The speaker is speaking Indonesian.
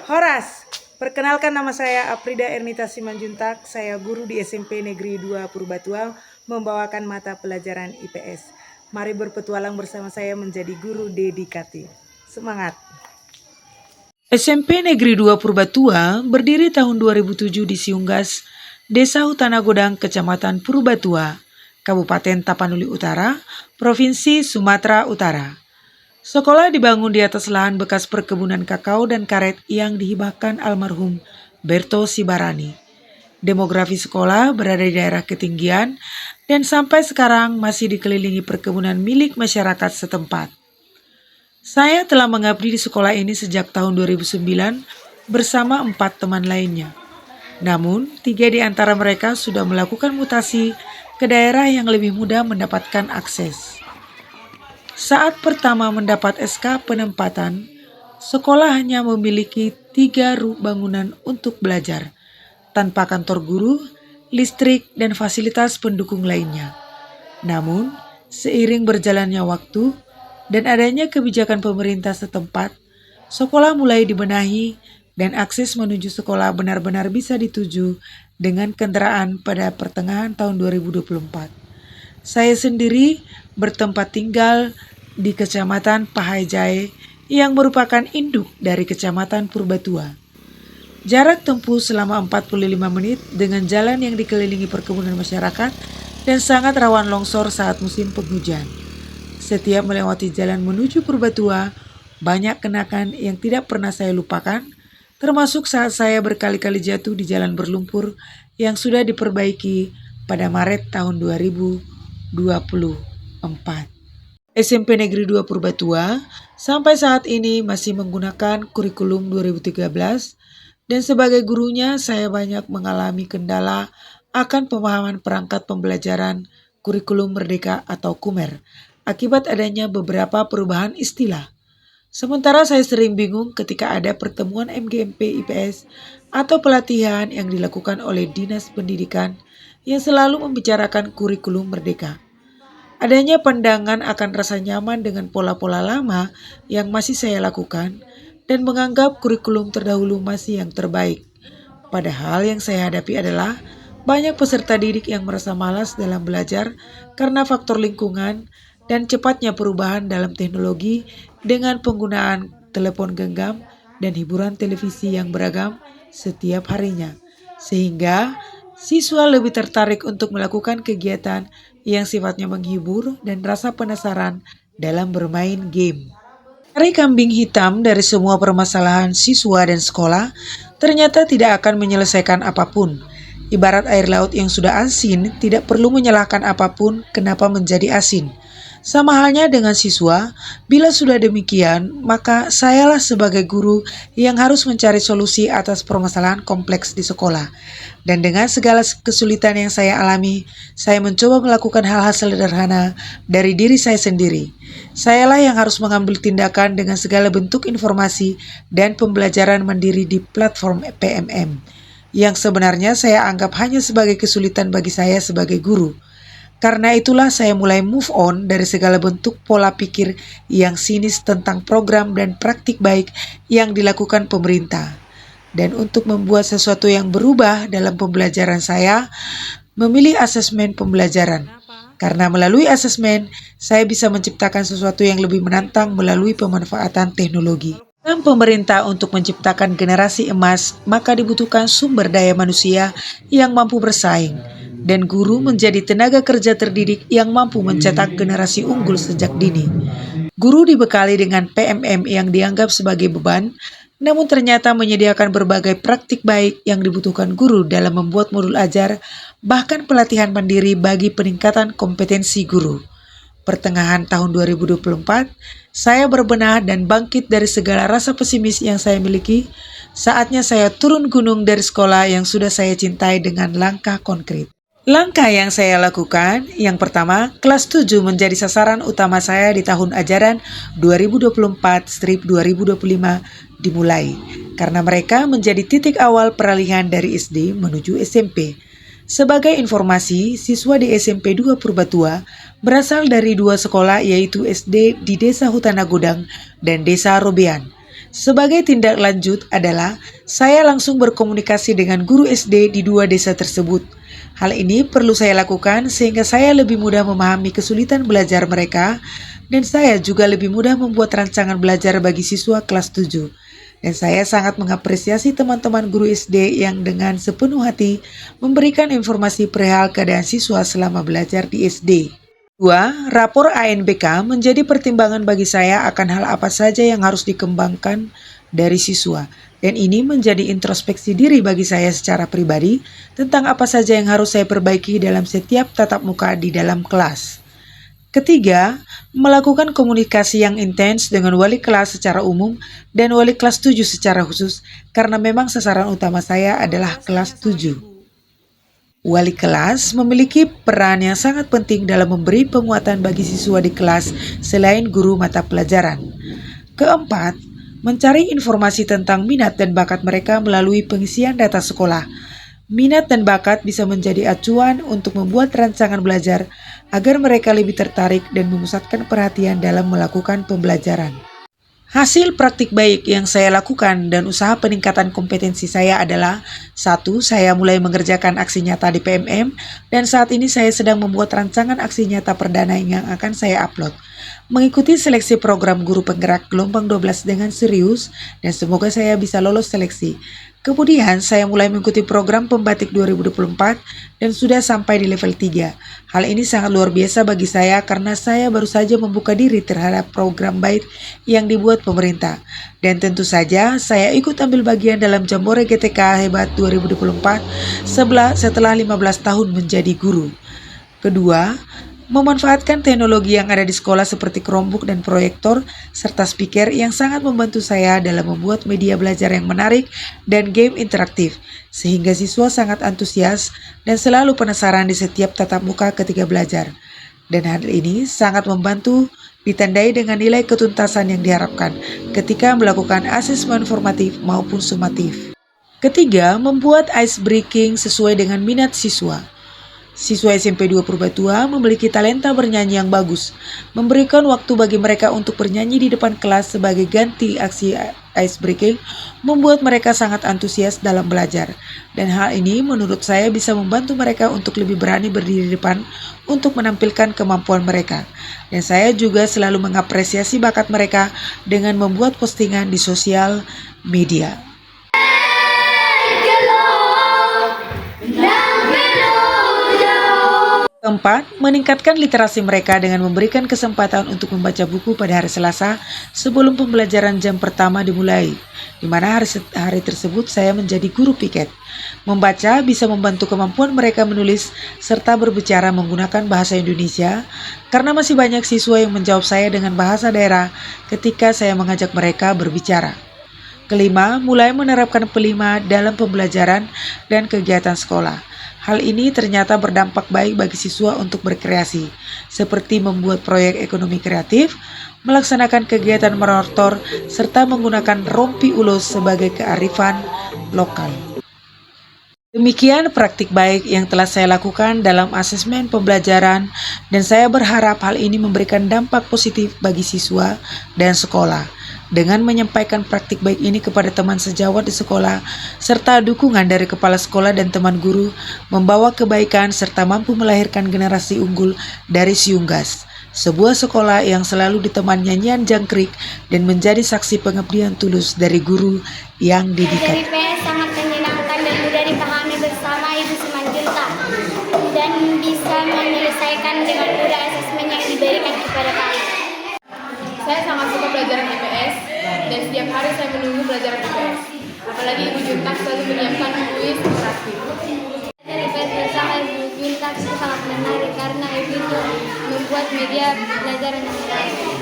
Horas, perkenalkan nama saya Aprida Ernita Simanjuntak. Saya guru di SMP Negeri 2 Purbatua, membawakan mata pelajaran IPS. Mari berpetualang bersama saya menjadi guru dedikatif. Semangat! SMP Negeri 2 Purbatua berdiri tahun 2007 di Siunggas, Desa Hutana Godang, Kecamatan Purbatua, Kabupaten Tapanuli Utara, Provinsi Sumatera Utara. Sekolah dibangun di atas lahan bekas perkebunan kakao dan karet yang dihibahkan almarhum Berto Sibarani. Demografi sekolah berada di daerah ketinggian dan sampai sekarang masih dikelilingi perkebunan milik masyarakat setempat. Saya telah mengabdi di sekolah ini sejak tahun 2009 bersama 4 teman lainnya. Namun, 3 di antara mereka sudah melakukan mutasi ke daerah yang lebih mudah mendapatkan akses. Saat pertama mendapat SK penempatan, sekolah hanya memiliki 3 bangunan untuk belajar, tanpa kantor guru, listrik, dan fasilitas pendukung lainnya. Namun, seiring berjalannya waktu dan adanya kebijakan pemerintah setempat, sekolah mulai dibenahi dan akses menuju sekolah benar-benar bisa dituju dengan kendaraan pada pertengahan tahun 2024. Saya sendiri bertempat tinggal di Kecamatan Pahaijae yang merupakan induk dari Kecamatan Purbatua. Jarak tempuh selama 45 menit dengan jalan yang dikelilingi perkebunan masyarakat dan sangat rawan longsor saat musim penghujan. Setiap melewati jalan menuju Purbatua, banyak kenangan yang tidak pernah saya lupakan, termasuk saat saya berkali-kali jatuh di jalan berlumpur yang sudah diperbaiki pada Maret tahun 2024. SMP Negeri 2 Purbatua sampai saat ini masih menggunakan kurikulum 2013 dan sebagai gurunya saya banyak mengalami kendala akan pemahaman perangkat pembelajaran kurikulum merdeka atau KUMER akibat adanya beberapa perubahan istilah. Sementara saya sering bingung ketika ada pertemuan MGMP IPS atau pelatihan yang dilakukan oleh Dinas Pendidikan yang selalu membicarakan kurikulum merdeka. Adanya pandangan akan rasa nyaman dengan pola-pola lama yang masih saya lakukan dan menganggap kurikulum terdahulu masih yang terbaik. Padahal yang saya hadapi adalah banyak peserta didik yang merasa malas dalam belajar karena faktor lingkungan dan cepatnya perubahan dalam teknologi dengan penggunaan telepon genggam dan hiburan televisi yang beragam setiap harinya. Sehingga siswa lebih tertarik untuk melakukan kegiatan yang sifatnya menghibur dan rasa penasaran dalam bermain game. Tarik kambing hitam dari semua permasalahan siswa dan sekolah ternyata tidak akan menyelesaikan apapun. Ibarat air laut yang sudah asin, tidak perlu menyalahkan apapun kenapa menjadi asin. Sama halnya dengan siswa, bila sudah demikian, maka sayalah sebagai guru yang harus mencari solusi atas permasalahan kompleks di sekolah. Dan dengan segala kesulitan yang saya alami, saya mencoba melakukan hal-hal sederhana dari diri saya sendiri. Sayalah yang harus mengambil tindakan dengan segala bentuk informasi dan pembelajaran mandiri di platform PMM, yang sebenarnya saya anggap hanya sebagai kesulitan bagi saya sebagai guru. Karena itulah saya mulai move on dari segala bentuk pola pikir yang sinis tentang program dan praktik baik yang dilakukan pemerintah. Dan untuk membuat sesuatu yang berubah dalam pembelajaran saya, memilih asesmen pembelajaran. Karena melalui asesmen, saya bisa menciptakan sesuatu yang lebih menantang melalui pemanfaatan teknologi. Dalam pemerintah untuk menciptakan generasi emas, maka dibutuhkan sumber daya manusia yang mampu bersaing. Dan guru menjadi tenaga kerja terdidik yang mampu mencetak generasi unggul sejak dini. Guru dibekali dengan PMM yang dianggap sebagai beban, namun ternyata menyediakan berbagai praktik baik yang dibutuhkan guru dalam membuat modul ajar, bahkan pelatihan mandiri bagi peningkatan kompetensi guru. Pertengahan tahun 2024, saya berbenah dan bangkit dari segala rasa pesimis yang saya miliki. Saatnya saya turun gunung dari sekolah yang sudah saya cintai dengan langkah konkret. Langkah yang saya lakukan, yang pertama, kelas 7 menjadi sasaran utama saya di tahun ajaran 2024-2025 dimulai, karena mereka menjadi titik awal peralihan dari SD menuju SMP. Sebagai informasi, siswa di SMP 2 Purbatua berasal dari 2 sekolah yaitu SD di Desa Hutana Godang dan Desa Robean. Sebagai tindak lanjut adalah saya langsung berkomunikasi dengan guru SD di dua desa tersebut. Hal ini perlu saya lakukan sehingga saya lebih mudah memahami kesulitan belajar mereka dan saya juga lebih mudah membuat rancangan belajar bagi siswa kelas 7. Dan saya sangat mengapresiasi teman-teman guru SD yang dengan sepenuh hati memberikan informasi perihal keadaan siswa selama belajar di SD. 2. Rapor ANBK menjadi pertimbangan bagi saya akan hal apa saja yang harus dikembangkan dari siswa. Dan ini menjadi introspeksi diri bagi saya secara pribadi tentang apa saja yang harus saya perbaiki dalam setiap tatap muka di dalam kelas. Ketiga, melakukan komunikasi yang intens dengan wali kelas secara umum dan wali kelas 7 secara khusus karena memang sasaran utama saya adalah kelas 7. Wali kelas memiliki peran yang sangat penting dalam memberi penguatan bagi siswa di kelas selain guru mata pelajaran. Keempat, mencari informasi tentang minat dan bakat mereka melalui pengisian data sekolah. Minat dan bakat bisa menjadi acuan untuk membuat rancangan belajar agar mereka lebih tertarik dan memusatkan perhatian dalam melakukan pembelajaran. Hasil praktik baik yang saya lakukan dan usaha peningkatan kompetensi saya adalah 1. Saya mulai mengerjakan aksi nyata di PMM dan saat ini saya sedang membuat rancangan aksi nyata perdana yang akan saya upload. Mengikuti seleksi program guru penggerak gelombang 12 dengan serius dan semoga saya bisa lolos seleksi. Kemudian saya mulai mengikuti program pembatik 2024 dan sudah sampai di level 3. Hal ini sangat luar biasa bagi saya karena saya baru saja membuka diri terhadap program baik yang dibuat pemerintah. Dan tentu saja saya ikut ambil bagian dalam Jambore GTK Hebat 2024 setelah 15 tahun menjadi guru. Kedua, memanfaatkan teknologi yang ada di sekolah seperti Chromebook dan proyektor, serta speaker yang sangat membantu saya dalam membuat media belajar yang menarik dan game interaktif, sehingga siswa sangat antusias dan selalu penasaran di setiap tatap muka ketika belajar. Dan hal ini sangat membantu ditandai dengan nilai ketuntasan yang diharapkan ketika melakukan asesmen formatif maupun sumatif. Ketiga, membuat ice breaking sesuai dengan minat siswa. Siswa SMP 2 Purbatua memiliki talenta bernyanyi yang bagus, memberikan waktu bagi mereka untuk bernyanyi di depan kelas sebagai ganti aksi ice breaking, membuat mereka sangat antusias dalam belajar. Dan hal ini menurut saya bisa membantu mereka untuk lebih berani berdiri di depan untuk menampilkan kemampuan mereka. Dan saya juga selalu mengapresiasi bakat mereka dengan membuat postingan di sosial media. Keempat, meningkatkan literasi mereka dengan memberikan kesempatan untuk membaca buku pada hari Selasa sebelum pembelajaran jam pertama dimulai, di mana hari tersebut saya menjadi guru piket. Membaca bisa membantu kemampuan mereka menulis serta berbicara menggunakan bahasa Indonesia, karena masih banyak siswa yang menjawab saya dengan bahasa daerah ketika saya mengajak mereka berbicara. Kelima, mulai menerapkan pelima dalam pembelajaran dan kegiatan sekolah. Hal ini ternyata berdampak baik bagi siswa untuk berkreasi, seperti membuat proyek ekonomi kreatif, melaksanakan kegiatan merotor, serta menggunakan rompi ulos sebagai kearifan lokal. Demikian praktik baik yang telah saya lakukan dalam asesmen pembelajaran dan saya berharap hal ini memberikan dampak positif bagi siswa dan sekolah. Dengan menyampaikan praktik baik ini kepada teman sejawat di sekolah, serta dukungan dari kepala sekolah dan teman guru, membawa kebaikan serta mampu melahirkan generasi unggul dari Siunggas, sebuah sekolah yang selalu ditemani nyanyian jangkrik dan menjadi saksi pengabdian tulus dari guru yang dedikat. Dari PS sangat menyenangkan dan mudah dipahami bersama Ibu Simanjunta dan bisa menyelesaikan dengan mudah asesmen yang diberikan kepada kami. Saya sangat suka pelajaran IPS dan setiap hari saya menunggu pelajaran IPS. Apalagi Ibu Junta selalu menyiapkan kuis interaktif. Dari IPS bersama Ibu Junta itu sangat menarik karena Ibu itu membuat media pelajaran yang menarik.